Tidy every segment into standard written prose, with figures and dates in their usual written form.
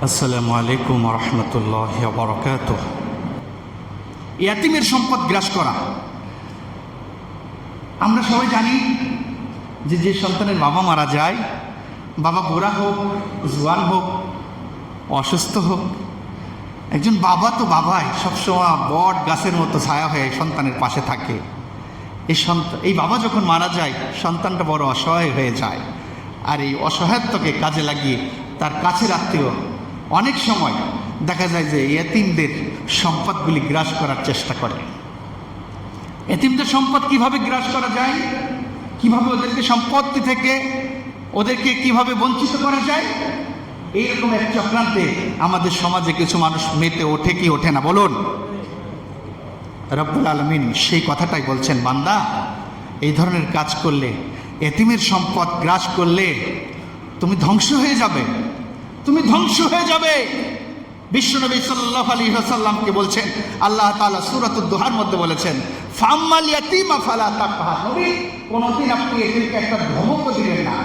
আসসালামু আলাইকুম ওয়া রাহমাতুল্লাহি ওয়া বারাকাতুহু। ইয়াতিমের সম্পদ গ্রাস করা। আমরা সবাই জানি যে সন্তানের বাবা মারা যায়, বাবা বুড়া হোক, জোয়ান হোক, অসুস্থ হোক, একজন বাবা তো বাবাই, সবসময় বট গাছের মতো ছায়া হয়ে সন্তানের পাশে থাকে। এই বাবা যখন মারা যায়, সন্তানটা বড় অসহায় হয়ে যায়। আর এই অসহায়ত্বকে কাজে লাগিয়ে তার কাছের আত্মীয় অনেক সময় দেখা যায় যে এতিমদের সম্পদগুলি গ্রাস করার চেষ্টা করে। এতিমদের সম্পদ কিভাবে গ্রাস করা যায়, কিভাবে ওদেরকে সম্পত্তি থেকে ওদেরকে কিভাবে বঞ্চিত করা যায়, এইরকম এক চক্রান্তে আমাদের সমাজে কিছু মানুষ মেতে ওঠে কি ওঠে না বলুন? রব্বুল আলামিন সেই কথাটাই বলছেন, বান্দা এই ধরনের কাজ করলে, এতিমের সম্পদ গ্রাস করলে তুমি ধ্বংস হয়ে যাবে, তুমি ধ্বংস হয়ে যাবে। বিশ্বনবী সাল্লাল্লাহু আলাইহি ওয়াসাল্লামকে বলছেন আল্লাহ তাআলা সূরাতুদ দুহার মধ্যে বলেছেন, ফাম্মাল ইয়াতীমা ফালা তাকহার। নবী, কোনদিন আপনি এতিমকে একটা ধমকও দিবেন না,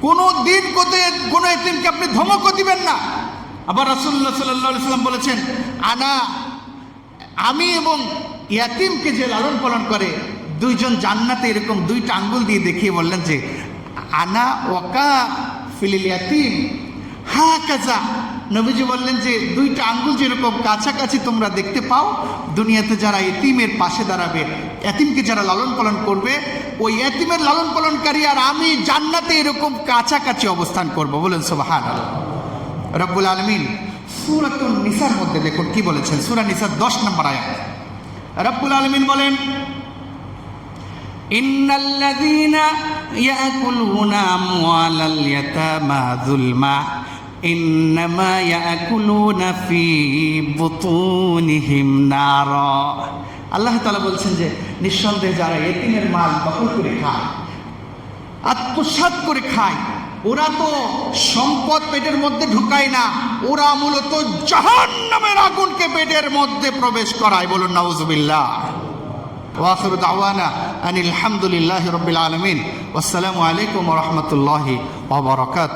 কোনদিন কোনো এতিমকে আপনি ধমকও দিবেন না। আবার রাসূলুল্লাহ সাল্লাল্লাহু আলাইহি ওয়াসাল্লাম বলেছেন, আমি এবং ইয়াতিমকে যে লালন পালন করে, দুইজন জান্নাতে এরকম দুইটা আঙ্গুল দিয়ে দেখিয়ে বললেন যে আনা ওয়াকা ফিলিল ইয়াতিম হাকাযা। নবীজি বললেন যে দুইটা আঙ্গুল যেরকম কাছাকাছি তোমরা দেখতে পাও, দুনিয়াতে যারা এতিমের পাশে দাঁড়াবে, এতিমকে যারা লালন পালন করবে, ওই এতিমের লালন পালনকারী আর আমি জান্নাতে এরকম কাছাকাছি অবস্থান করব। বলেন সুবহানাল্লাহ। রব্বুল আলামিন সূরাতুন নিসার মধ্যে দেখুন কি বলেছেন, সূরা নিসার 10 নম্বর আয়াত। রব্বুল আলামিন বলেন, ইন্নাল্লাযীনা ইয়াকুলুনা আমওয়ালাল ইয়াতামা যুলমা ইন্নামা ইয়াকুলুনা ফি বুতুনিহিম নারা। আল্লাহ তাআলা বলছেন যে নিঃসন্দেহে যারা এতিমের মাল দখল করে খায়, আত্মসাৎ করে খায়, ওরা তো সম্পদ পেটের মধ্যে ঢুকায় না, ওরা মূলত জাহান্নামের আগুনকে পেটের মধ্যে প্রবেশ করায়। বলুন নাউযুবিল্লাহ। ওয়া আখিরু দাওয়ানা আনিল হামদুলিল্লাহি রাব্বিল আলামিন। ওয়াসসালামু আলাইকুম ওয়া রাহমাতুল্লাহি ওয়া বারাকাতুহু।